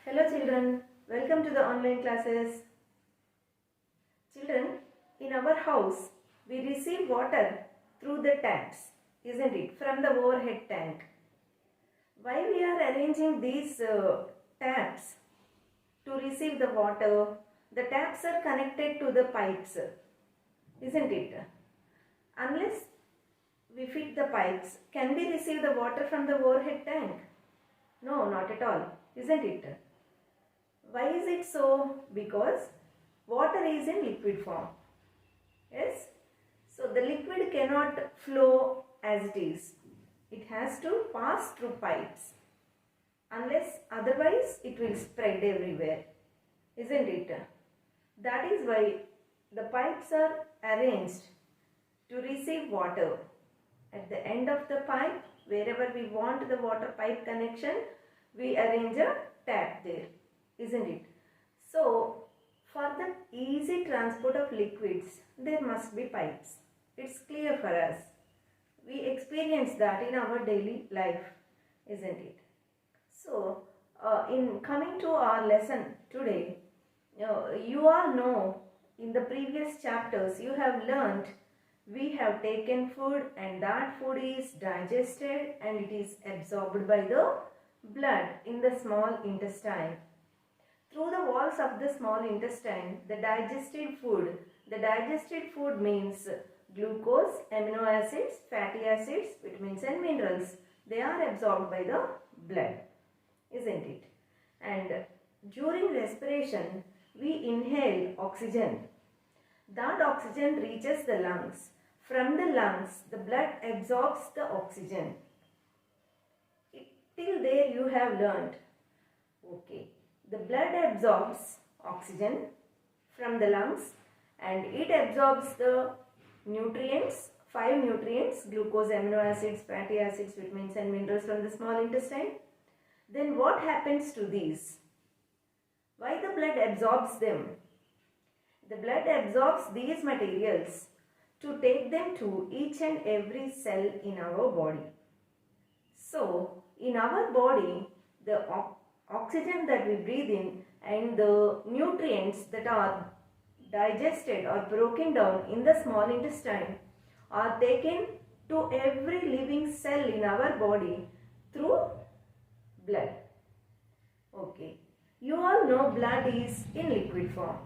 Hello children, welcome to the online classes. Children, in our house, we receive water through the taps, isn't it, from the overhead tank. Why we are arranging these taps to receive the water? The taps are connected to the pipes, isn't it? Unless we fit the pipes, can we receive the water from the overhead tank? No, not at all, isn't it? Why is it so? Because water is in liquid form. Yes? So the liquid cannot flow as it is. It has to pass through pipes. Unless otherwise it will spread everywhere. Isn't it? That is why the pipes are arranged to receive water. At the end of the pipe, wherever we want the water pipe connection, we arrange a tap there. Isn't it? So, for the easy transport of liquids, there must be pipes. It's clear for us. We experience that in our daily life, isn't it? So, in coming to our lesson today, you all know in the previous chapters you have learnt we have taken food and that food is digested and it is absorbed by the blood in the small intestine. Through the walls of the small intestine, the digested food means glucose, amino acids, fatty acids, vitamins and minerals. They are absorbed by the blood, isn't it? And during respiration, we inhale oxygen. That oxygen reaches the lungs. From the lungs, the blood absorbs the oxygen. Till there you have learned. Okay. The blood absorbs oxygen from the lungs and it absorbs the nutrients, 5 nutrients, glucose, amino acids, fatty acids, vitamins and minerals from the small intestine. Then what happens to these? Why the blood absorbs them? The blood absorbs these materials to take them to each and every cell in our body. So, in our body, the oxygen that we breathe in and the nutrients that are digested or broken down in the small intestine are taken to every living cell in our body through blood. Okay. You all know blood is in liquid form.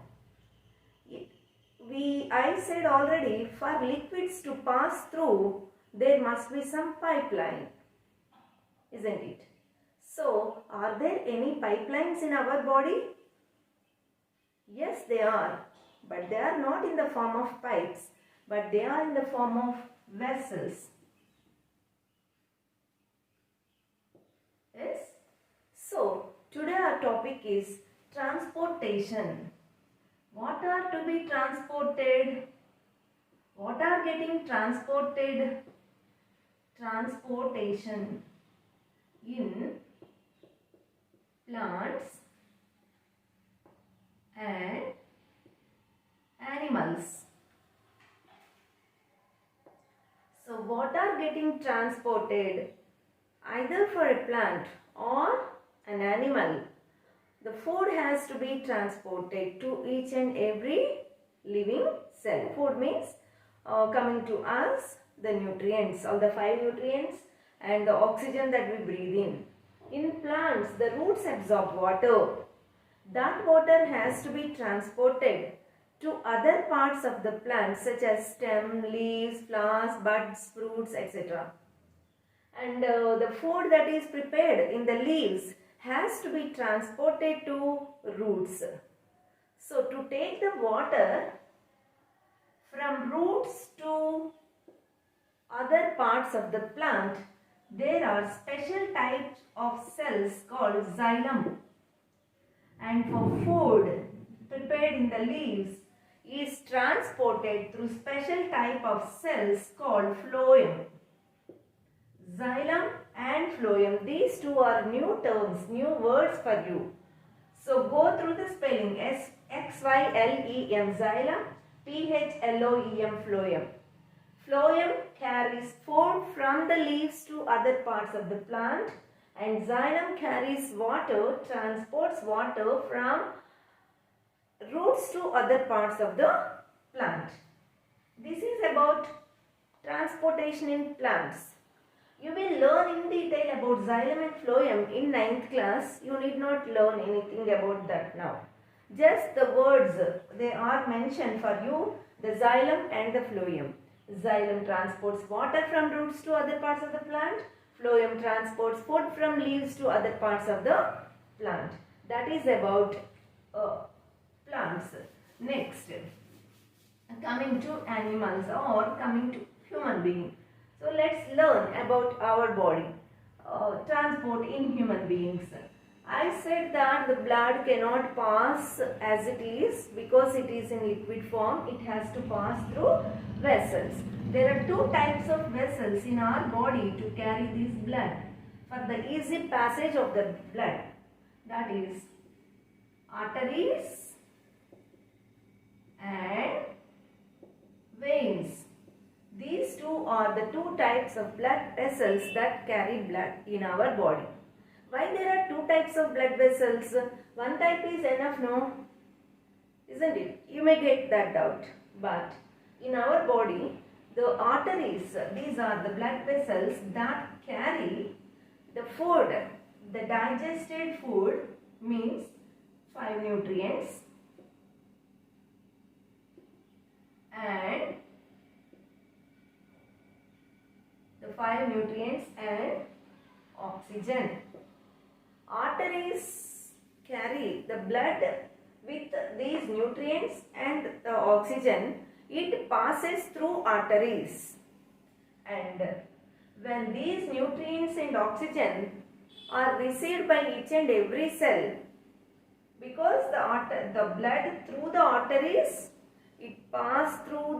I said already, for liquids to pass through, there must be some pipeline, isn't it? So, are there any pipelines in our body? Yes, they are. But they are not in the form of pipes, but they are in the form of vessels. Yes? So, today our topic is transportation. What are to be transported? What are getting transported? Transportation in plants and animals. So what are getting transported either for a plant or an animal? The food has to be transported to each and every living cell. Food means coming to us the nutrients, all the 5 nutrients and the oxygen that we breathe in. In plants, the roots absorb water. That water has to be transported to other parts of the plant such as stem, leaves, flowers, buds, fruits, etc. And the food that is prepared in the leaves has to be transported to roots. So to take the water from roots to other parts of the plant, there are special types of cells called xylem. And for food prepared in the leaves is transported through special type of cells called phloem. Xylem and phloem, these two are new terms, new words for you. So go through the spelling. Xylem, xylem, phloem, phloem. Phloem carries food from the leaves to other parts of the plant and xylem carries water, transports water from roots to other parts of the plant. This is about transportation in plants. You will learn in detail about xylem and phloem in 9th class. You need not learn anything about that now. Just the words, they are mentioned for you, the xylem and the phloem. Xylem transports water from roots to other parts of the plant. Phloem transports food from leaves to other parts of the plant. That is about plants. Next, coming to animals or coming to human being. So let's learn about our body, transport in human beings. I said that the blood cannot pass as it is because it is in liquid form. It has to pass through vessels. There are two types of vessels in our body to carry this blood for the easy passage of the blood. That is arteries and veins. These two are the two types of blood vessels that carry blood in our body. Why there are two types of blood vessels? One type is enough, no? Isn't it? You may get that doubt. But in our body, the arteries, these are the blood vessels that carry the food. The digested food means 5 nutrients and the 5 nutrients and oxygen. Arteries carry the blood with these nutrients and the oxygen. It passes through arteries, and when these nutrients and oxygen are received by each and every cell, because the blood through the arteries, it passes through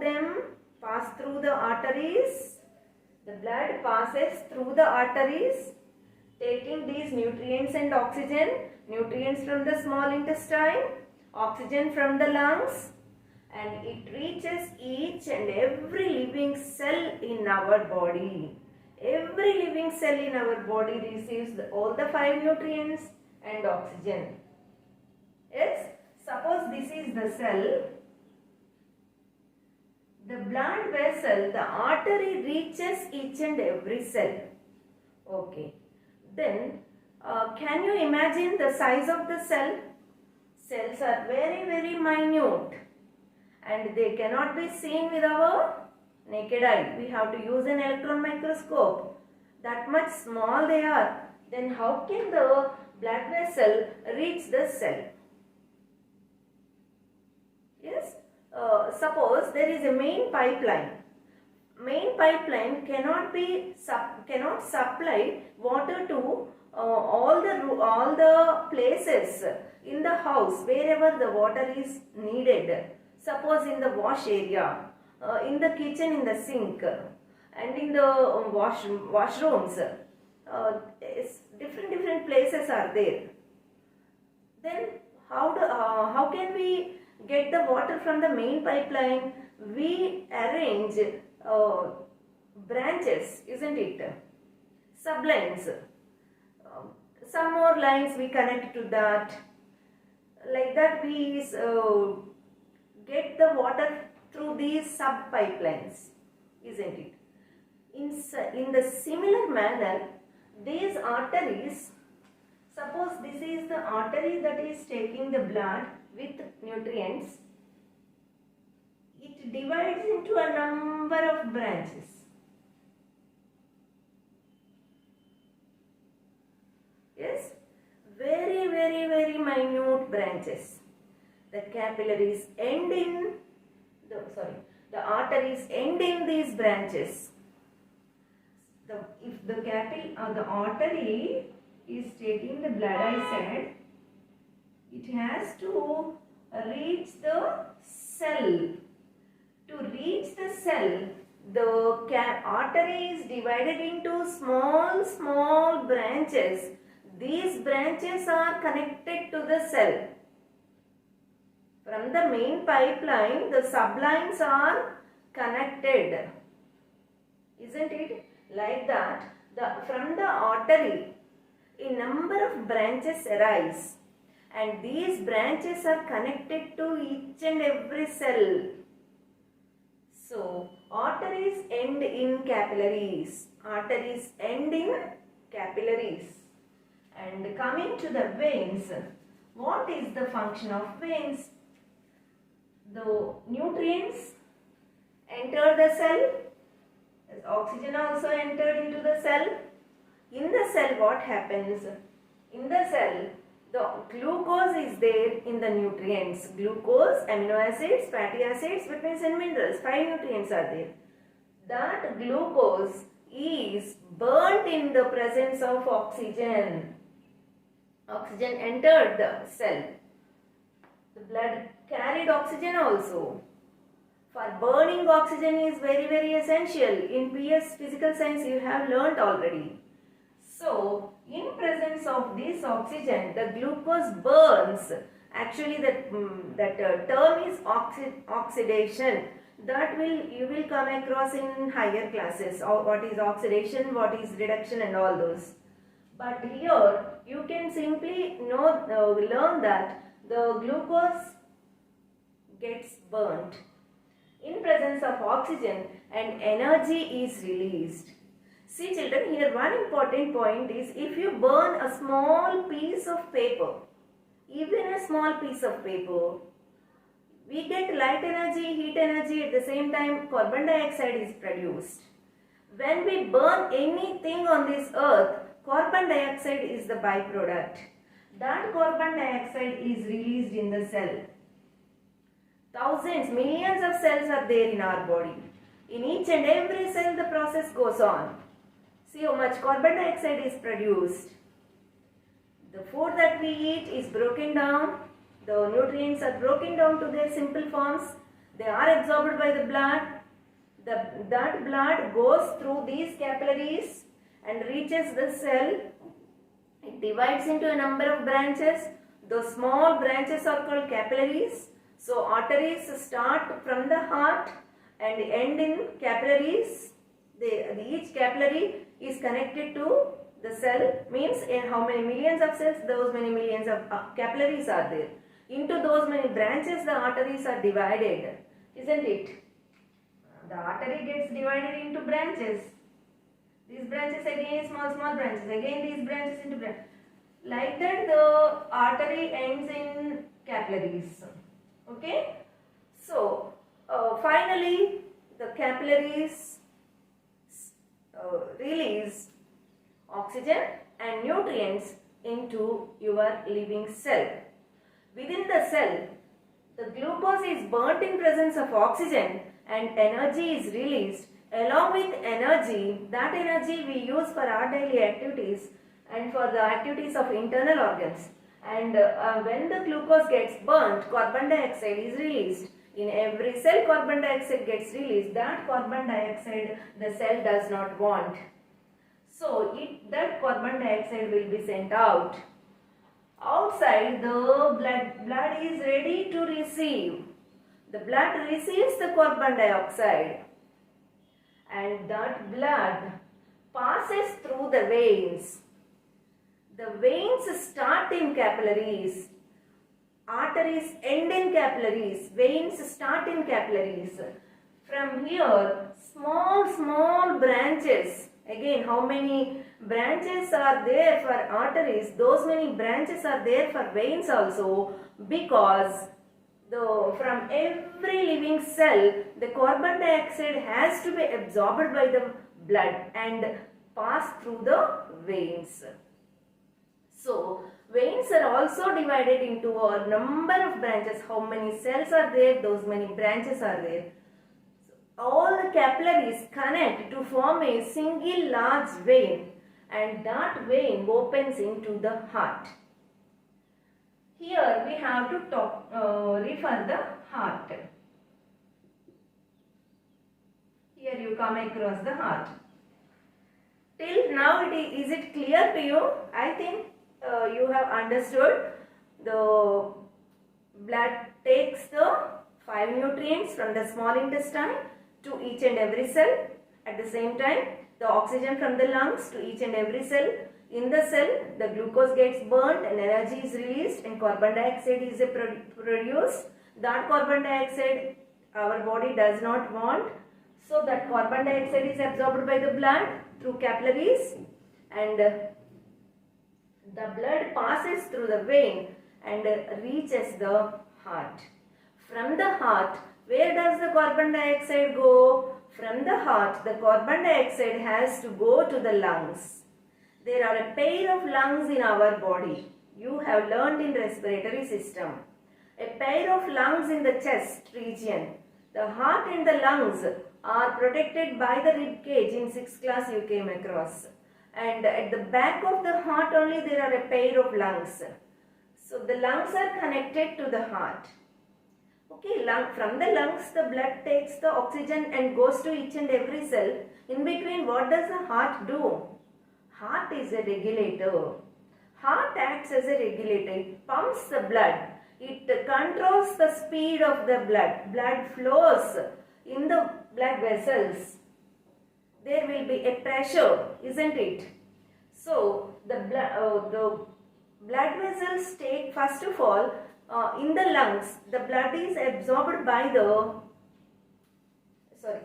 the arteries. The blood passes through the arteries, taking these nutrients and oxygen, nutrients from the small intestine, oxygen from the lungs, and it reaches each and every living cell in our body. Every living cell in our body receives all the 5 nutrients and oxygen. Yes, suppose this is the cell. The blood vessel, the artery reaches each and every cell. Okay. Then, can you imagine the size of the cell? Cells are very, very minute and they cannot be seen with our naked eye. We have to use an electron microscope. That much small they are. Then how can the blood vessel reach the cell? Yes. Suppose there is a main pipeline. Main pipeline cannot supply water to all the places in the house wherever the water is needed. Suppose in the wash area, in the kitchen, in the sink, and in the washrooms. Different places are there. Then how can we get the water from the main pipeline? We arrange branches, isn't it? Sublines. Some more lines we connect to that. Like that we get the water through these sub pipelines, isn't it? In the similar manner, these arteries, suppose this is the artery that is taking the blood with nutrients, it divides into a number of branches. Yes, very, very, very minute branches. The capillaries end in the arteries end in these branches. If the artery is taking the blood, I said, it has to reach the cell. To reach the cell, the artery is divided into small branches. These branches are connected to the cell. From the main pipeline, the sublines are connected. Isn't it? Like that, from the artery, a number of branches arise, and these branches are connected to each and every cell. So, arteries end in capillaries. Arteries end in capillaries. And coming to the veins, what is the function of veins? The nutrients enter the cell, oxygen also entered into the cell. In the cell, what happens? In the cell, the glucose is there in the nutrients. Glucose, amino acids, fatty acids, vitamins and minerals. 5 nutrients are there. That glucose is burnt in the presence of oxygen. Oxygen entered the cell. The blood carried oxygen also. For burning, oxygen is very essential. In PS physical science you have learnt already. So, in presence of this oxygen, the glucose burns. Actually, that term is oxidation. That you will come across in higher classes. What is oxidation, what is reduction, and all those. But here you can simply learn that the glucose gets burnt in presence of oxygen and energy is released. See children, here one important point is, if you burn a small piece of paper, even a small piece of paper, we get light energy, heat energy, at the same time carbon dioxide is produced. When we burn anything on this earth, carbon dioxide is the byproduct. That carbon dioxide is released in the cell. Thousands, millions of cells are there in our body. In each and every cell the process goes on. See how much carbon dioxide is produced. The food that we eat is broken down. The nutrients are broken down to their simple forms. They are absorbed by the blood. That blood goes through these capillaries and reaches the cell. It divides into a number of branches. Those small branches are called capillaries. So arteries start from the heart and end in capillaries. Each capillary is connected to the cell, means in how many millions of cells, those many millions of capillaries are there. Into those many branches the arteries are divided, isn't it? The artery gets divided into branches. These branches again small branches, again these branches into branches. Like that the artery ends in capillaries. Okay? So, finally the capillaries release oxygen and nutrients into your living cell. Within the cell, the glucose is burnt in presence of oxygen and energy is released. Along with energy, that energy we use for our daily activities and for the activities of internal organs. And when the glucose gets burnt, carbon dioxide is released. In every cell carbon dioxide gets released. That carbon dioxide the cell does not want. So that carbon dioxide will be sent out. Outside the blood is ready to receive. The blood receives the carbon dioxide. And that blood passes through the veins. The veins start in capillaries. Arteries end in capillaries. Veins start in capillaries. From here, small branches. Again, how many branches are there for arteries? Those many branches are there for veins also, because from every living cell, the carbon dioxide has to be absorbed by the blood and pass through the veins. So, veins are also divided into a number of branches. How many cells are there? Those many branches are there. So, all the capillaries connect to form a single large vein, and that vein opens into the heart. Here we have to refer the heart. Here you come across the heart. Till now, is it clear to you? I think you have understood. The blood takes the 5 nutrients from the small intestine to each and every cell. At the same time, the oxygen from the lungs to each and every cell. In the cell, the glucose gets burnt and energy is released and carbon dioxide is produced. That carbon dioxide our body does not want. So that carbon dioxide is absorbed by the blood through capillaries, and the blood passes through the vein and reaches the heart. From the heart, where does the carbon dioxide go? From the heart, the carbon dioxide has to go to the lungs. There are a pair of lungs in our body. You have learned in respiratory system. A pair of lungs in the chest region. The heart and the lungs are protected by the rib cage. In 6th class you came across. And at the back of the heart only there are a pair of lungs. So the lungs are connected to the heart. Okay, from the lungs the blood takes the oxygen and goes to each and every cell. In between, what does the heart do? Heart is a regulator. Heart acts as a regulator. It pumps the blood. It controls the speed of the blood. Blood flows in the blood vessels. There will be a pressure, isn't it? So the blood vessels take, first of all, in the lungs, the blood is absorbed by the,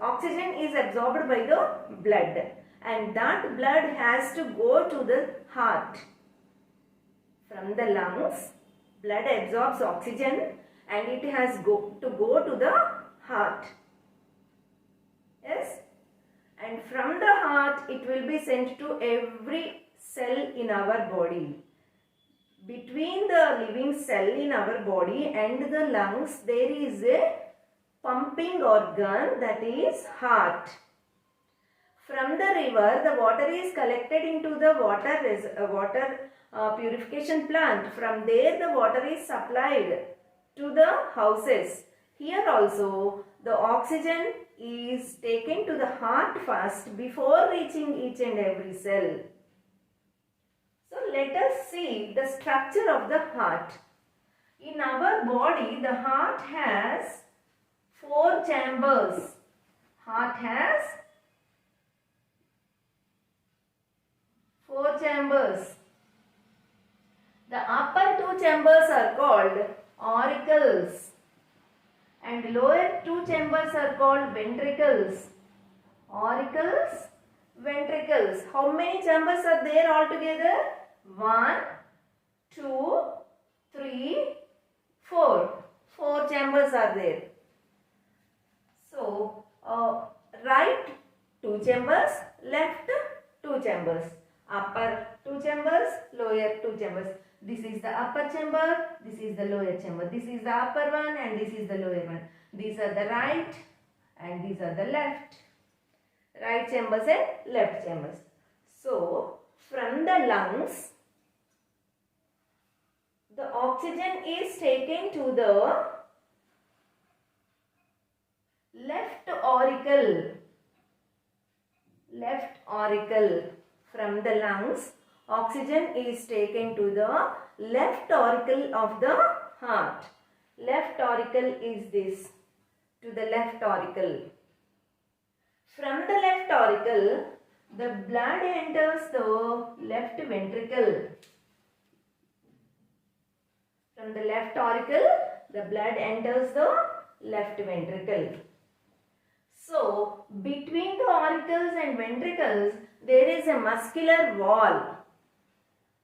oxygen is absorbed by the blood, and that blood has to go to the heart. From the lungs, blood absorbs oxygen and it has to go to the heart. Yes? And from the heart, it will be sent to every cell in our body. Between the living cell in our body and the lungs, there is a pumping organ, that is heart. From the river, the water is collected into the water purification plant. From there, the water is supplied to the houses. Here also, the oxygen is taken to the heart first before reaching each and every cell. So let us see the structure of the heart. In our body, the heart has 4 chambers. Heart has 4 chambers. The upper 2 chambers are called auricles and lower 2 chambers are called ventricles. Auricles, ventricles. How many chambers are there altogether? 1, 2, 3, 4. 4 chambers are there. So, right 2 chambers, left 2 chambers. Upper 2 chambers, lower 2 chambers. This is the upper chamber, this is the lower chamber. This is the upper one and this is the lower one. These are the right and these are the left. Right chambers and left chambers. So, from the lungs, the oxygen is taken to the left auricle. Left auricle. From the lungs, oxygen is taken to the left auricle of the heart. Left auricle is this. To the left auricle. From the left auricle, the blood enters the left ventricle. From the left auricle, the blood enters the left ventricle. So, between the auricles and ventricles, there is a muscular wall.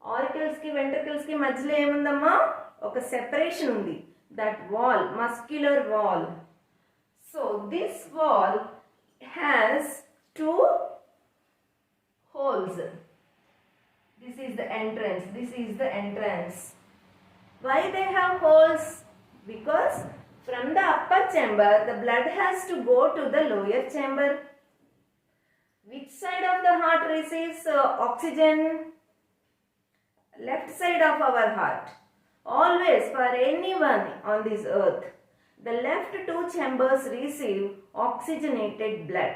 Auricles ki ventricles ki madhyalo emundamma oka separation undi. That wall, muscular wall. So, this wall has 2 holes. This is the entrance. This is the entrance. Why they have holes? Because from the upper chamber, the blood has to go to the lower chamber. Which side of the heart receives oxygen? Left side of our heart. Always, for anyone on this earth, the left 2 chambers receive oxygenated blood.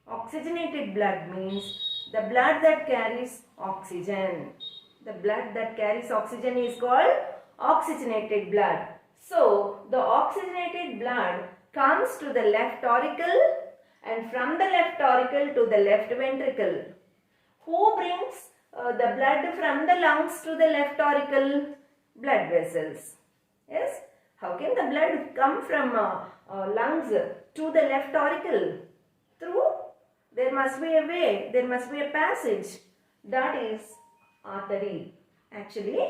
Oxygenated blood means the blood that carries oxygen. The blood that carries oxygen is called oxygenated blood. So, the oxygenated blood comes to the left auricle and from the left auricle to the left ventricle. Who brings the blood from the lungs to the left auricle blood vessels. Yes, how can the blood come from lungs to the left auricle? Through, there must be a way, there must be a passage, that is artery. Actually,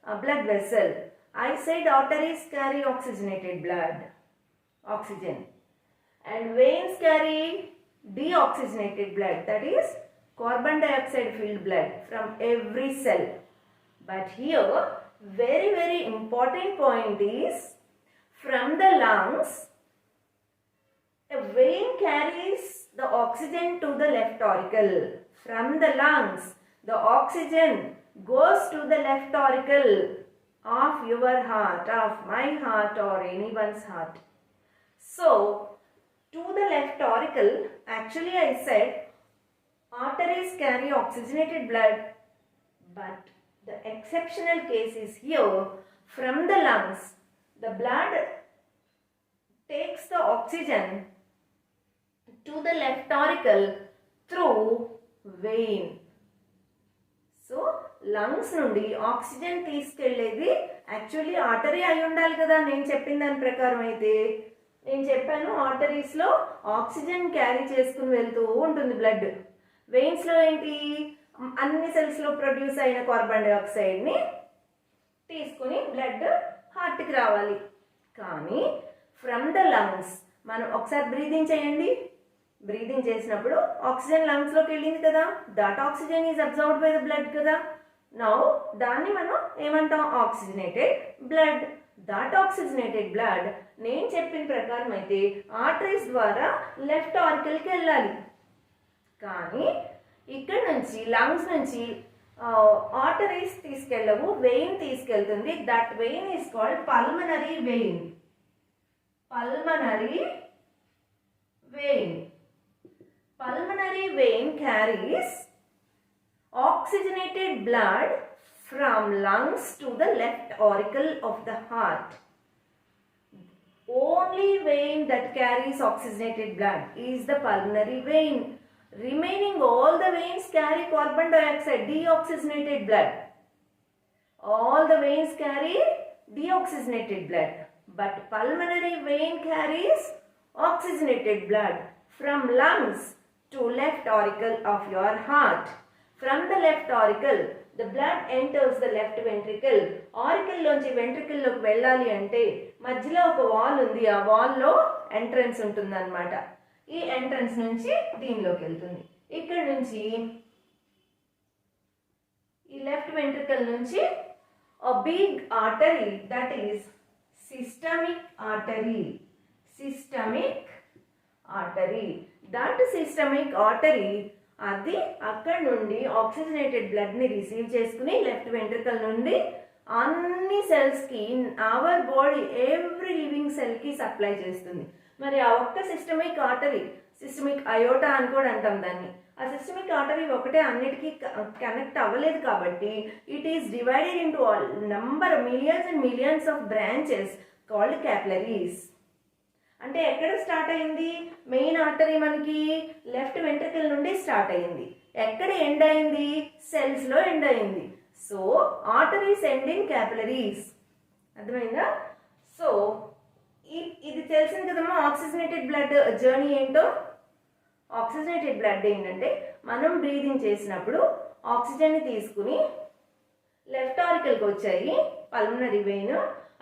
a blood vessel. I said arteries carry oxygenated blood, oxygen, and veins carry deoxygenated blood, that is carbon dioxide filled blood from every cell. But here, very important point is, from the lungs, a vein carries the oxygen to the left auricle. From the lungs, the oxygen goes to the left auricle of your heart, of my heart or anyone's heart. So, to the left auricle, actually I said arteries carry oxygenated blood, but the exceptional case is here, from the lungs, the blood takes the oxygen to the left auricle through vein. So, lungs నుండి oxygen తీసుకెళ్లేది actually artery అయి ఉండాలి కదా. నేను చెప్పిన దాని ప్రకారం అయితే, నేను చెప్పాను ఆర్టరీస్లో ఆక్సిజన్ క్యారీ చేసుకుని వెళ్తూ ఉంటుంది బ్లడ్. వెయిన్స్లో ఏంటి, అన్ని సెల్స్లో ప్రొడ్యూస్ అయిన కార్బన్ డైఆక్సైడ్ని తీసుకుని బ్లడ్ హార్ట్కి రావాలి. కానీ ఫ్రమ్ ద లంగ్స్, మనం ఒకసారి బ్రీదింగ్ చేయండి. బ్రీదింగ్ చేసినప్పుడు ఆక్సిజన్ లంగ్స్లోకి వెళ్ళింది కదా, that oxygen is observed by the blood కదా. నౌ దాన్ని మనం ఏమంటాం, oxygenated blood. That oxygenated blood నేను చెప్పిన ప్రకారం అయితే ఆర్టరీస్ ద్వారా లెఫ్ట్ ఆరికల్కి వెళ్ళాలి. కానీ ఇక్కడ నుంచి లంగ్స్ నుంచి ఆర్టరీస్ తీసుకెళ్ళవు, వెయిన్ తీసుకెళ్తుంది. That vein is called pulmonary vein. Pulmonary vein. Pulmonary vein carries oxygenated blood from lungs to the left auricle of the heart. Only vein that carries oxygenated blood is the pulmonary vein. Remaining all the veins carry carbon dioxide, deoxygenated blood. All the veins carry deoxygenated blood, but pulmonary vein carries oxygenated blood from lungs to left auricle of your heart. From the left auricle, the blood enters the left ventricle. Auricle లోంచి ventricle లోకి వెళ్ళాలి అంటే మధ్యలో ఒక wall ఉంది, ఆ వాల్లో entrance ఉంటుంది అన్నమాట. ఈ ఎంట్రన్స్ నుంచి దీనిలోకి వెళ్తుంది. ఇక్కడ నుంచి ఈ లెఫ్ట్ వెంట్రికల్ నుంచి a big artery, that is systemic artery. Systemic artery. That systemic artery, అది అక్కడ నుండి ఆక్సిజనేటెడ్ బ్లడ్ని రిసీవ్ చేసుకుని లెఫ్ట్ వెంట్రికల్ నుండి అన్ని సెల్స్కి, అవర్ బాడీ ఎవ్రీ లివింగ్ సెల్కి సప్లై చేస్తుంది. మరి ఆ ఒక్క సిస్టమిక్ ఆర్టరీ, సిస్టమిక్ అయోటా అని కూడా అంటాం దాన్ని, ఆ సిస్టమిక్ ఆర్టరీ ఒకటే అన్నిటికీ కనెక్ట్ అవ్వలేదు కాబట్టి it is divided into number millions and millions of branches called capillaries. అంటే ఎక్కడ స్టార్ట్ అయింది, మెయిన్ ఆర్టరీ మనకి లెఫ్ట్ వెంట్రికల్ నుండి స్టార్ట్ అయింది. ఎక్కడ ఎండ్ అయింది, సెల్స్లో ఎండ్ అయింది. So arteries end in capillaries. అర్థమైందా? సో ఇది తెలిసింది కదమ్మా ఆక్సిజనేటెడ్ బ్లడ్ జర్నీ ఏంటో. ఆక్సిజనేటెడ్ బ్లడ్ ఏంటంటే మనం బ్రీదింగ్ చేసినప్పుడు ఆక్సిజన్ని తీసుకుని లెఫ్ట్ ఆరికల్కి వచ్చాయి పల్మనరీ వెయిన్,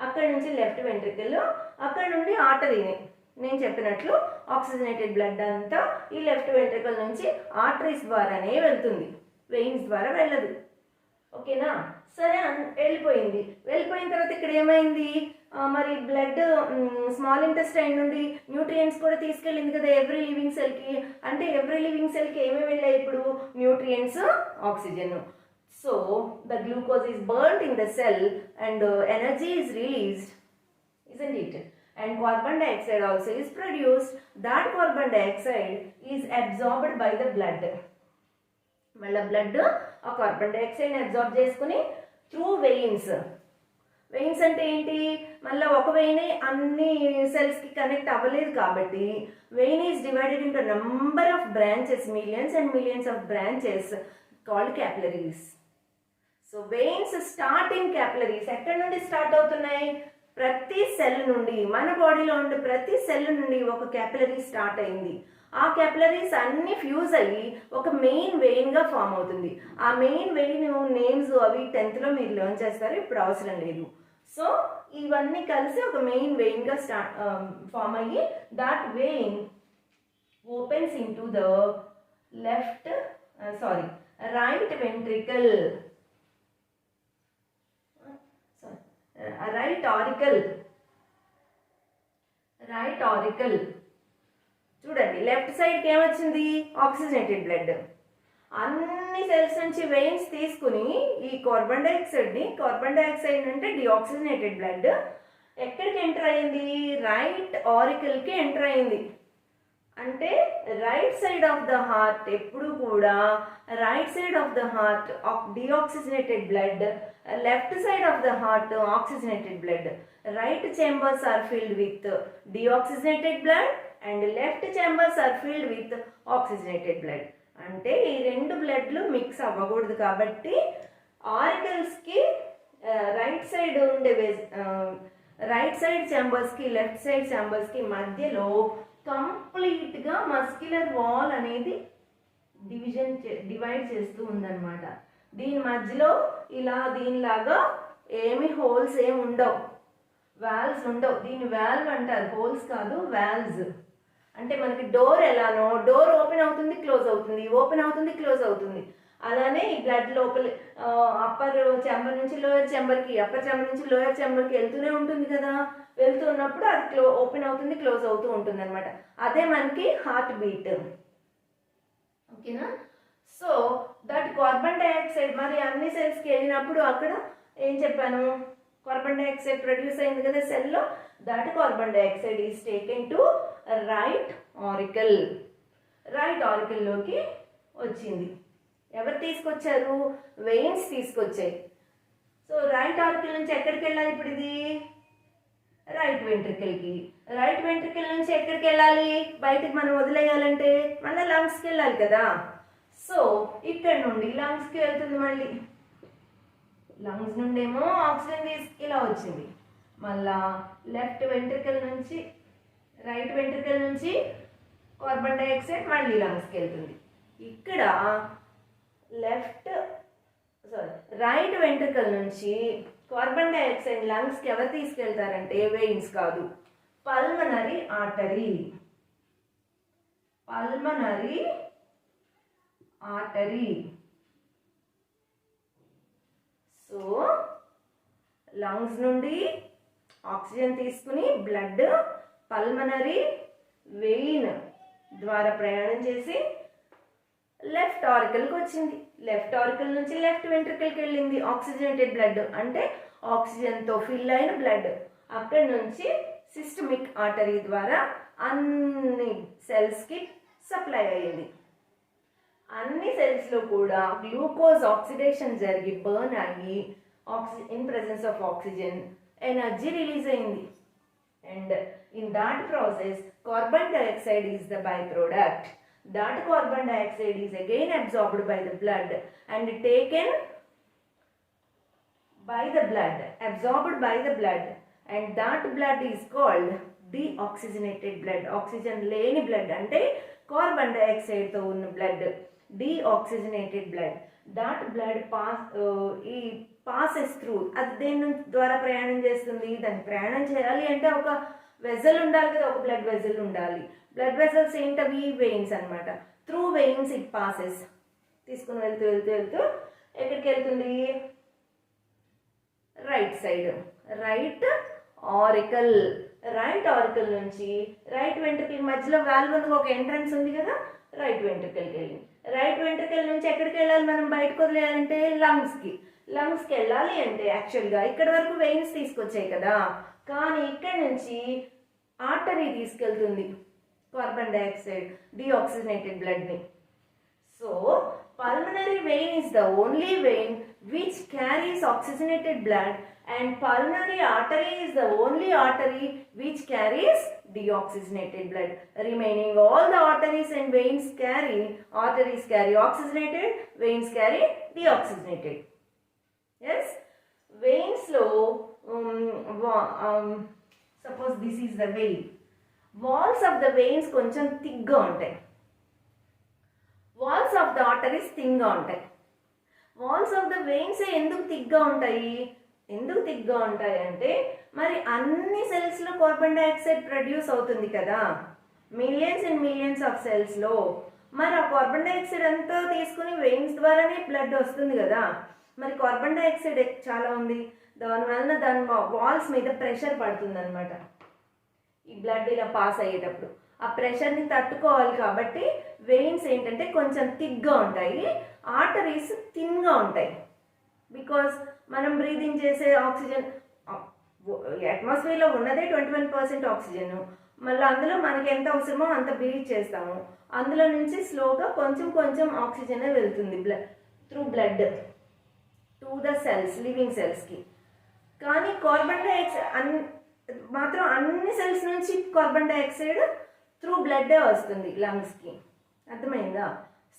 అక్కడ నుంచి లెఫ్ట్ వెంట్రికల్, అక్కడ నుండి ఆర్టరీని. నేను చెప్పినట్లు ఆక్సిజనేటెడ్ బ్లడ్ అంతా ఈ లెఫ్ట్ వెంట్రికల్ నుంచి ఆర్టరీస్ ద్వారానే వెళ్తుంది, వెయిన్స్ ద్వారా వెళ్ళదు. ఓకేనా? సరే, వెళ్ళిపోయింది. వెళ్ళిపోయిన తర్వాత ఇక్కడ ఏమైంది, మరి బ్లడ్ స్మాల్ ఇంటెస్టైన్ నుండి న్యూట్రియంట్స్ కూడా తీసుకెళ్ళింది కదా ఎవ్రీ లివింగ్ సెల్కి. అంటే ఎవ్రీ లివింగ్ సెల్కి ఏమేమి వెళ్ళాయి ఇప్పుడు, nutrients, oxygen. So the glucose is burnt in the cell and energy is released, isn't it? And carbon dioxide also is produced. That carbon dioxide is absorbed by the blood. మళ్ళీ blood ఆ carbon డైఆక్సైడ్ని absorb చేసుకుని through veins. Veins అంటే ఏంటి, మళ్ళీ ఒక vein అన్ని సెల్స్కి connect అవ్వలేదు కాబట్టి vein is divided into number of branches, millions and millions of branches called capillaries. So veins start in capillaries. ఎక్కడి నుండి స్టార్ట్ అవుతున్నాయి? ప్రతి సెల్ నుండి, మన బాడీలో ఉండే ప్రతి సెల్ నుండి ఒక క్యాపిలరీ స్టార్ట్ అయింది. ఆ క్యాపిలరీస్ అన్ని ఫ్యూజ్ అయ్యి ఒక మెయిన్ వెయిన్గా ఫామ్ అవుతుంది. ఆ మెయిన్ వెయిన్ నేమ్స్ అవి 10th లో మీరు లెర్న్ చేస్తారు, ఇప్పుడు అవసరం లేదు. సో ఇవన్నీ కలిసి ఒక మెయిన్ వెయిన్గా ఫామ్ అయ్యి that vein opens into the right ventricle, right auricle. చూడండి లెఫ్ట్ సైడ్కి ఏమొచ్చింది? Oxygenated blood. అన్ని సెల్స్ నుంచి వెయిన్స్ తీసుకుని ఈ కార్బన్ డైఆక్సైడ్ అంటే డిఆక్సిజనేటెడ్ బ్లడ్ ఎక్కడికి ఎంటర్ అయింది? రైట్ ఆరికల్కి ఎంటర్ అయింది. అంటే right side of the heart ఎప్పుడు కూడా right side of the heart deoxygenated blood, left side of the heart oxygenated blood. Right chambers are filled with deoxygenated blood and left chambers are filled with oxygenated blood. అంటే ఈ రెండు బ్లడ్లు mix అవ్వకూడదు కాబట్టి ఆరికల్స్కి right side ఉండే right side ఛాంబర్స్కి left side ఛాంబర్స్కి మధ్యలో కంప్లీట్గా muscular wall అనేది divide చేస్తూ ఉందన్నమాట. దీని మధ్యలో ఇలా దీనిలాగా ఏమి హోల్స్ ఏమి ఉండవు, వాల్వ్స్ ఉండవు. దీన్ని వాల్వ్ అంటారు, హోల్స్ కాదు వాల్వ్స్. అంటే మనకి డోర్ ఎలానో డోర్ ఓపెన్ అవుతుంది క్లోజ్ అవుతుంది, ఓపెన్ అవుతుంది క్లోజ్ అవుతుంది, అలానే ఈ బ్లడ్ లోపల అప్పర్ చెంబర్ నుంచి లోయర్ చెంబర్కి, అప్పర్ చెంబర్ నుంచి లోయర్ చెంబర్కి వెళ్తూనే ఉంటుంది కదా. వెళ్తున్నప్పుడు అది ఓపెన్ అవుతుంది క్లోజ్ అవుతూ ఉంటుంది అనమాట. అదే మనకి హార్ట్ బీట్. ఓకేనా? సో దట్ కార్బన్ డైఆక్సైడ్ మరి అన్ని సెల్స్కి వెళ్ళినప్పుడు అక్కడ ఏం చెప్పాను? కార్బన్ డైఆక్సైడ్ ప్రొడ్యూస్ అయింది కదా సెల్లో. That carbon dioxide is taken to right auricle. Right ఆరికల్లోకి వచ్చింది. ఎవరు తీసుకొచ్చారు? వెయిన్స్ తీసుకొచ్చాయి. సో రైట్ ఆరికల్ నుంచి ఎక్కడికి వెళ్ళాలి ఇప్పుడు? ఇది రైట్ వెంట్రికల్కి. రైట్ వెంట్రికల్ నుంచి ఎక్కడికి వెళ్ళాలి? బయటకు మనం వదిలేయాలంటే మళ్ళీ లంగ్స్కి వెళ్ళాలి కదా. సో ఇక్కడ నుండి లంగ్స్కి వెళ్తుంది. మళ్ళీ లంగ్స్ నుండి ఏమో ఆక్సిజన్ ఇలా వచ్చింది. మళ్ళా లెఫ్ట్ వెంట్రికల్ నుంచి రైట్ వెంట్రికల్ నుంచి కార్బన్ డైఆక్సైడ్ మళ్ళీ లంగ్స్కి వెళ్తుంది. ఇక్కడ రైట్ వెంట్రికల్ నుంచి కార్బన్ డైఆక్సైడ్ లంగ్స్కి ఎవరు తీసుకెళ్తారంటే వెయిన్స్ కాదు, పల్మనరీ ఆర్టరీ. సో లంగ్స్ నుండి ఆక్సిజన్ తీసుకుని బ్లడ్ పల్మనరీ వెయిన్ ద్వారా ప్రయాణం చేసి లెఫ్ట్ ఆరికల్కి వచ్చింది. లెఫ్ట్ ఆరికల్ నుంచి లెఫ్ట్ వెంట్రికల్కి వెళ్ళింది ఆక్సిజనేటెడ్ బ్లడ్, అంటే ఆక్సిజన్తో ఫిల్ అయిన బ్లడ్. అక్కడి నుంచి సిస్టమిక్ ఆర్టరీ ద్వారా అన్ని సెల్స్కి సప్లై అయ్యింది. అన్ని సెల్స్లో కూడా గ్లూకోజ్ ఆక్సిడేషన్ జరిగి బర్న్ అయ్యి in presence of oxygen energy release అయింది. And in that process carbon dioxide is the by product. That carbon dioxide is again absorbed by the blood and taken by the blood, and that blood is called deoxygenated blood. Oxygen లేని blood అంటే carbon dioxide తో ఉన్న blood, deoxygenated blood. That blood passes through. అది దేని ద్వారా ప్రయాణం చేస్తుంది? దాన్ని ప్రయాణం చేయాలి అంటే ఒక వెజల్ ఉండాలి కదా, ఒక బ్లడ్ వెజల్ ఉండాలి. బ్లడ్ వెజల్స్ ఏంటవి? వెయిన్స్ అనమాట. Through veins it passes. తీసుకుని వెళ్తూ ఎక్కడికి వెళ్తుంది? Right side, right auricle. Right auricle నుంచి రైట్ వెంట్రికల్ మధ్యలో వాల్వ్ ఉంది, ఒక ఎంట్రన్స్ ఉంది కదా, రైట్ వెంట్రికల్కి వెళ్ళింది. రైట్ వెంట్రికల్ నుంచి ఎక్కడికి వెళ్ళాలి మనం బయటకు వదిలేయాలంటే? లంగ్స్కి వెళ్ళాలి అంటే యాక్చువల్గా ఇక్కడ వరకు వెయిన్స్ తీసుకొచ్చాయి కదా, కానీ ఇక్కడ నుంచి ఆర్టరీ తీసుకెళ్తుంది కార్బన్ డైఆక్సైడ్ డిఆక్సిజనేటెడ్ బ్లడ్ని. So pulmonary vein is the only vein which carries oxygenated blood and pulmonary artery is the only artery which carries deoxygenated blood. Remaining all the arteries and veins carry oxygenated, veins carry deoxygenated. వెయిన్స్లో suppose this is the vein, walls of the veins కొంచెం థిక్గా ఉంటాయి, walls of the arteries థిన్గా ఉంటాయి. Walls of the veins ఎందుకు థిక్గా ఉంటాయి? ఎందుకు థిక్గా ఉంటాయి అంటే మరి అన్ని సెల్స్లో కార్బన్ డైఆక్సైడ్ ప్రొడ్యూస్ అవుతుంది కదా, మిలియన్స్ అండ్ మిలియన్స్ ఆఫ్ సెల్స్లో. మరి ఆ కార్బన్ డైఆక్సైడ్ అంతా తీసుకుని వెయిన్స్ ద్వారానే బ్లడ్ వస్తుంది కదా. మరి కార్బన్ డైఆక్సైడ్ చాలా ఉంది, దానివలన దాని వాల్స్ మీద ప్రెషర్ పడుతుంది అనమాట. ఈ బ్లడ్ ఇలా పాస్ అయ్యేటప్పుడు ఆ ప్రెషర్ని తట్టుకోవాలి కాబట్టి వెయిన్స్ ఏంటంటే కొంచెం థిక్గా ఉంటాయి, ఆర్టరీస్ థిన్గా ఉంటాయి. బికాస్ మనం బ్రీదింగ్ చేసే ఆక్సిజన్, అట్మాస్ఫియర్లో ఉన్నదే 21% ఆక్సిజన్, మళ్ళీ అందులో మనకి ఎంత అవసరమో అంత బ్రీత్ చేస్తాము. అందులో నుంచి స్లోగా కొంచెం కొంచెం ఆక్సిజన్ వెళ్తుంది through blood to the cells, living సెల్స్కి. కానీ కార్బన్ డైఆక్సైడ్ మాత్రం అన్ని సెల్స్ నుంచి కార్బన్ డైఆక్సైడ్ త్రూ బ్లడ్డే వస్తుంది లంగ్స్కి. అర్థమైందా?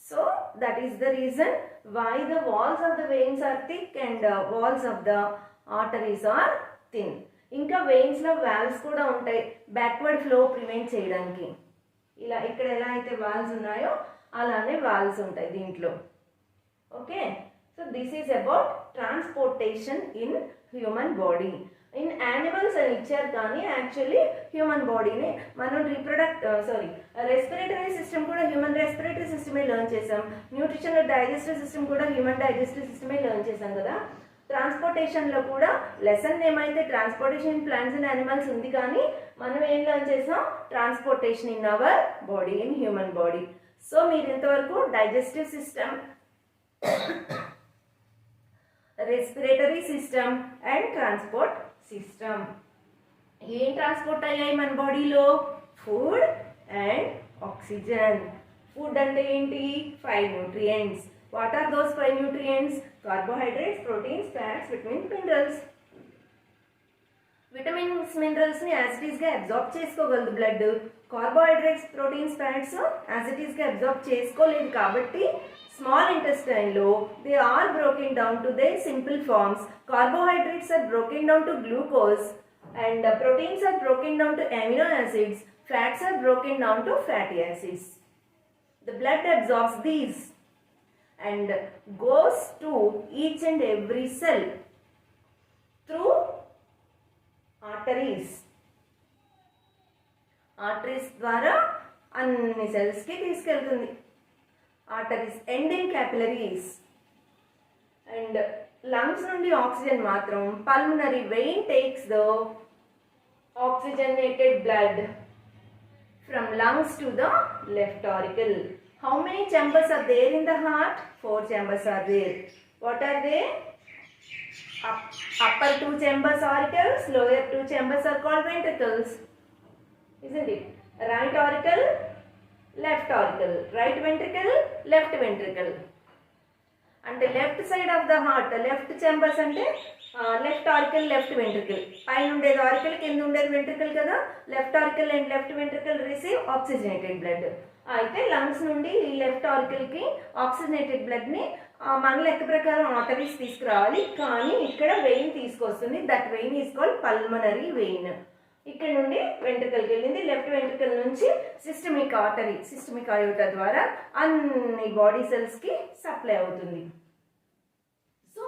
So that is the reason why the walls of the veins are thick and walls of the arteries are thin. ఇంకా వెయిన్స్లో వాల్వ్స్ కూడా ఉంటాయి బ్యాక్వర్డ్ ఫ్లో ప్రివెంట్ చేయడానికి. ఇలా ఇక్కడ ఎలా అయితే వాల్వ్స్ ఉన్నాయో అలానే వాల్వ్స్ ఉంటాయి దీంట్లో. Okay, so this is about transportation in human body. In animals అని ఇచ్చారు కానీ యాక్చువల్లీ హ్యూమన్ బాడీని మనం రెస్పిరేటరీ సిస్టమ్ కూడా హ్యూమన్ రెస్పిరేటరీ సిస్టమే లెర్న్ చేసాం, న్యూట్రిషనల్ డైజెస్టివ్ సిస్టమ్ కూడా హ్యూమన్ డైజెస్టివ్ సిస్టమే లెర్న్ చేసాం కదా. ట్రాన్స్పోర్టేషన్లో కూడా లెసన్ ఏమైతే transportation in plants and animals ఉంది కానీ మనం ఏం లెర్న్ చేసాం? Transportation in our body, in human body. So మీరు ఇంతవరకు digestive system, respiratory system and transport system. ఏం ట్రాన్స్పోర్ట్ అయ్యాయి మన బాడీలో? Food and oxygen. ఫుడ్ అంటే ఏంటి? 5 nutrients. What are those 5 nutrients? Carbohydrates, proteins, fats, vitamins, minerals. Vitamins, మినరల్స్ని as it ఈస్గా అబ్జార్బ్ చేసుకోగలదు blood. Carbohydrates, proteins, fats as it ఈస్గా అబ్జార్బ్ చేసుకోలేదు కాబట్టి small intestine they are broken down to their simple forms. Carbohydrates are broken down to glucose and proteins are broken down to amino acids. Fats are broken down to fatty acids. The blood absorbs these and goes to each and every cell through arteries. Arteries ద్వారా అన్ని సెల్స్కి తీసుకెళ్తుంది. Arteries end in capillaries. And lungs నుండి oxygen మాత్రం pulmonary vein takes the oxygenated blood from lungs to the left auricle. How many chambers are there in the heart? 4 chambers are there. What are they? Upper 2 chambers auricles, lower 2 chambers are called ventricles. Isn't it? Right auricle, left auricle, right ventricle, left ventricle. అంటే left side of the heart left chambers అంటే left ఆరికల్ left ventricle, పైన ఉండేది ఆరికల్ కింద ఉండేది ventricle కదా. Left auricle and left ventricle receive oxygenated blood. అయితే lungs నుండి ఈ లెఫ్ట్ ఆరికల్కి ఆక్సిజనేటెడ్ బ్లడ్ని మన లెక్క ప్రకారం ఆర్టరీస్ తీసుకురావాలి, కానీ ఇక్కడ వెయిన్ తీసుకొస్తుంది. That vein is called pulmonary vein. ఇక్కడ నుండి వెంట్రికల్కి వెళ్ళింది, లెఫ్ట్ వెంట్రికల్ నుంచి సిస్టమిక్ ఆర్టరీ, సిస్టమిక్ అయోటా ద్వారా అన్ని బాడీ సెల్స్కి సప్లై అవుతుంది. సో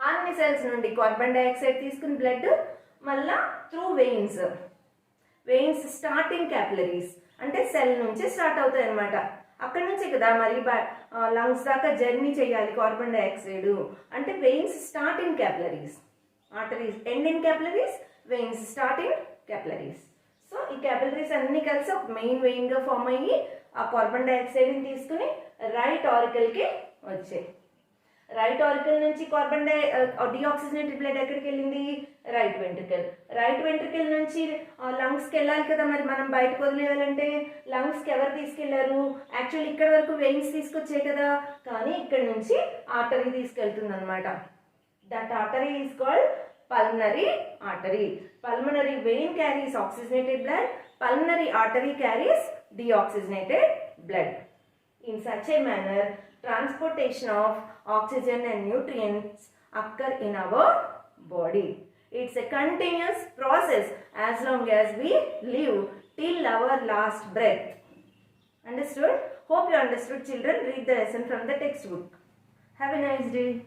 అన్ని సెల్స్ నుండి కార్బన్ డైఆక్సైడ్ తీసుకుని బ్లడ్ మళ్ళా through veins, veins starting capillaries అంటే సెల్ నుంచి స్టార్ట్ అవుతాయి అన్నమాట. అక్కడి నుంచి కదా మరి లంగ్స్ దాకా జర్నీ చేయాలి కార్బన్ డైఆక్సైడ్. అంటే veins starting capillaries, arteries ending capillaries, veins starting capillaries. So ఈ క్యాపిలరీస్ అన్ని కలిసి ఒక మెయిన్ వెయిన్గా ఫామ్ అయ్యి ఆ కార్బన్ డైఆక్సైడ్ని తీసుకుని రైట్ ఆరికల్కి వచ్చాయి. రైట్ ఆరికల్ నుంచి కార్బన్ డిఆక్సిజనేటెడ్ బ్లడ్ ఎక్కడికి వెళ్ళింది? Right ventricle. రైట్ వెంట్రికల్ నుంచి లంగ్స్కి వెళ్ళాలి కదా, మరి మనం బయటకు వదిలేయాలంటే లంగ్స్కి ఎవరు తీసుకెళ్లారు? యాక్చువల్లీ ఇక్కడ వరకు వెయిన్స్ తీసుకొచ్చాయి కదా, కానీ ఇక్కడ నుంచి ఆర్టరీ తీసుకెళ్తుంది అనమాట. That artery is called pulmonary artery. Pulmonary vein carries oxygenated blood, pulmonary artery carries deoxygenated blood. In such a manner, transportation of oxygen and nutrients occur in our body. It's a continuous process as long as we live till our last breath. Understood? Hope you understood, children. Read the lesson from the textbook. Have a nice day.